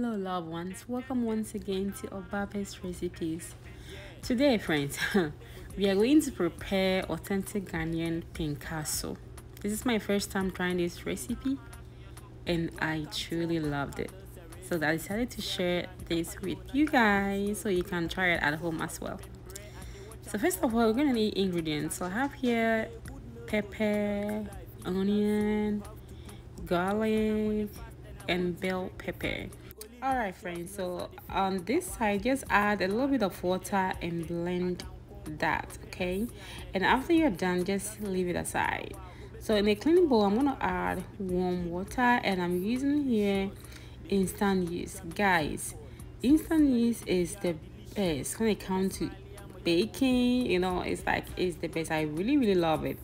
Hello loved ones, welcome once again to OBAAPA'S recipes. Today friends, we are going to prepare authentic Ghanaian Pinkaso. This is my first time trying this recipe and I truly loved it. So I decided to share this with you guys so you can try it at home as well. So first of all, we're going to need ingredients. So I have here pepper, onion, garlic, and bell pepper. Alright friends, so on this side just add a little bit of water and blend that, okay? And after you're done, just leave it aside. So in a cleaning bowl, I'm gonna add warm water and I'm using here instant yeast. Guys, instant yeast is the best when it comes to baking. It's the best. I really love it.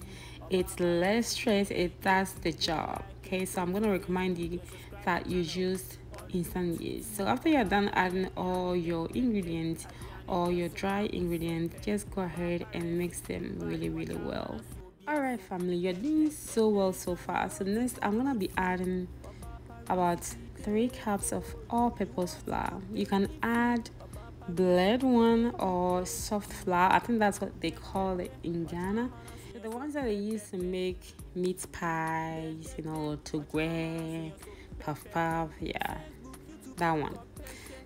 It's less stress, it does the job. Okay, so I'm gonna recommend you that you use instant yeast. So after you're done adding all your ingredients or your dry ingredients, just go ahead and mix them really well. Alright family, you're doing so well so far. So next I'm gonna be adding about 3 cups of all-purpose flour. You can add bled one or soft flour. I think that's what they call it in Ghana. So the ones that they use to make meat pies, to grill, puff, yeah, that one.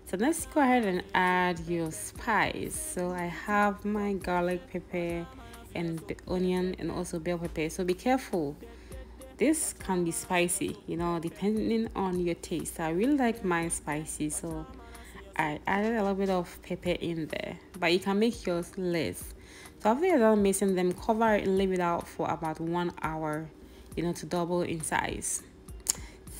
So let's go ahead and add your spice. So I have my garlic, pepper, and onion, and also bell pepper. So be careful. This can be spicy, depending on your taste. I really like mine spicy, so I added a little bit of pepper in there, but you can make yours less. So after you're done mixing them, cover it and leave it out for about 1 hour, to double in size.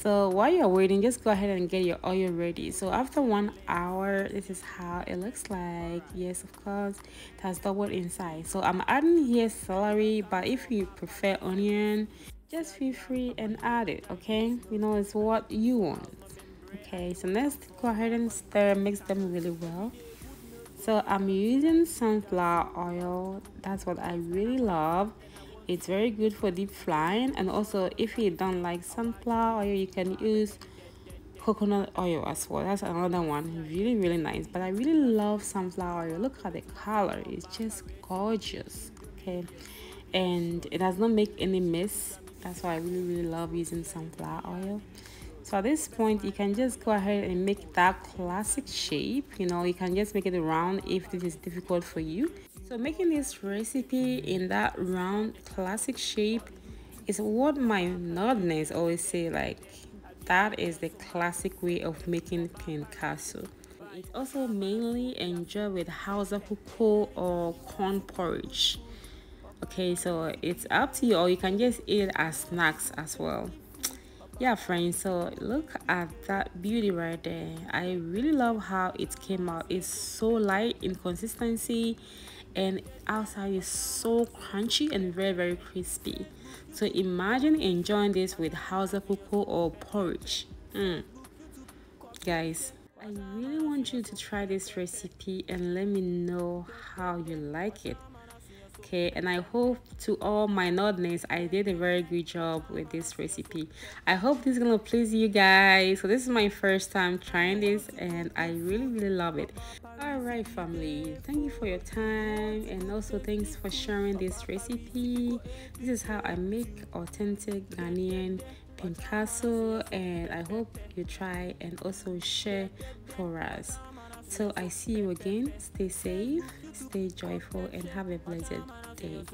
So while you're waiting, just go ahead and get your oil ready. So after 1 hour, this is how it looks like. Yes, of course, it has doubled in size. So I'm adding here celery, but if you prefer onion, just feel free and add it, okay? It's what you want. Okay, so let's go ahead and stir, mix them really well. So I'm using sunflower oil. That's what I really love. It's very good for deep frying, and also if you don't like sunflower oil, you can use coconut oil as well. That's another one, really nice. But I really love sunflower oil. Look at the color, it's just gorgeous. Okay, and it does not make any mess. That's why I really love using sunflower oil. So at this point, you can just go ahead and make that classic shape. You can just make it round if this is difficult for you. So making this recipe in that round classic shape is what my northerners always say, like that is the classic way of making Pinkaso. It's also mainly enjoyed with Hausa cocoa or corn porridge. Okay, so it's up to you, or you can just eat it as snacks as well. Yeah friends, so look at that beauty right there. I really love how it came out. It's so light in consistency and outside is so crunchy and very crispy. So imagine enjoying this with Hausa cocoa or porridge. Guys, I really want you to try this recipe and let me know how you like it. Okay, and I hope to all my northerners, I did a very good job with this recipe. I hope this is gonna please you guys. So this is my first time trying this and I really love it. All right family, thank you for your time, and also thanks for sharing this recipe. This is how I make authentic Ghanaian Pinkaso, and I hope you try and also share for us. So I see you again. Stay safe, stay joyful, and have a blessed day.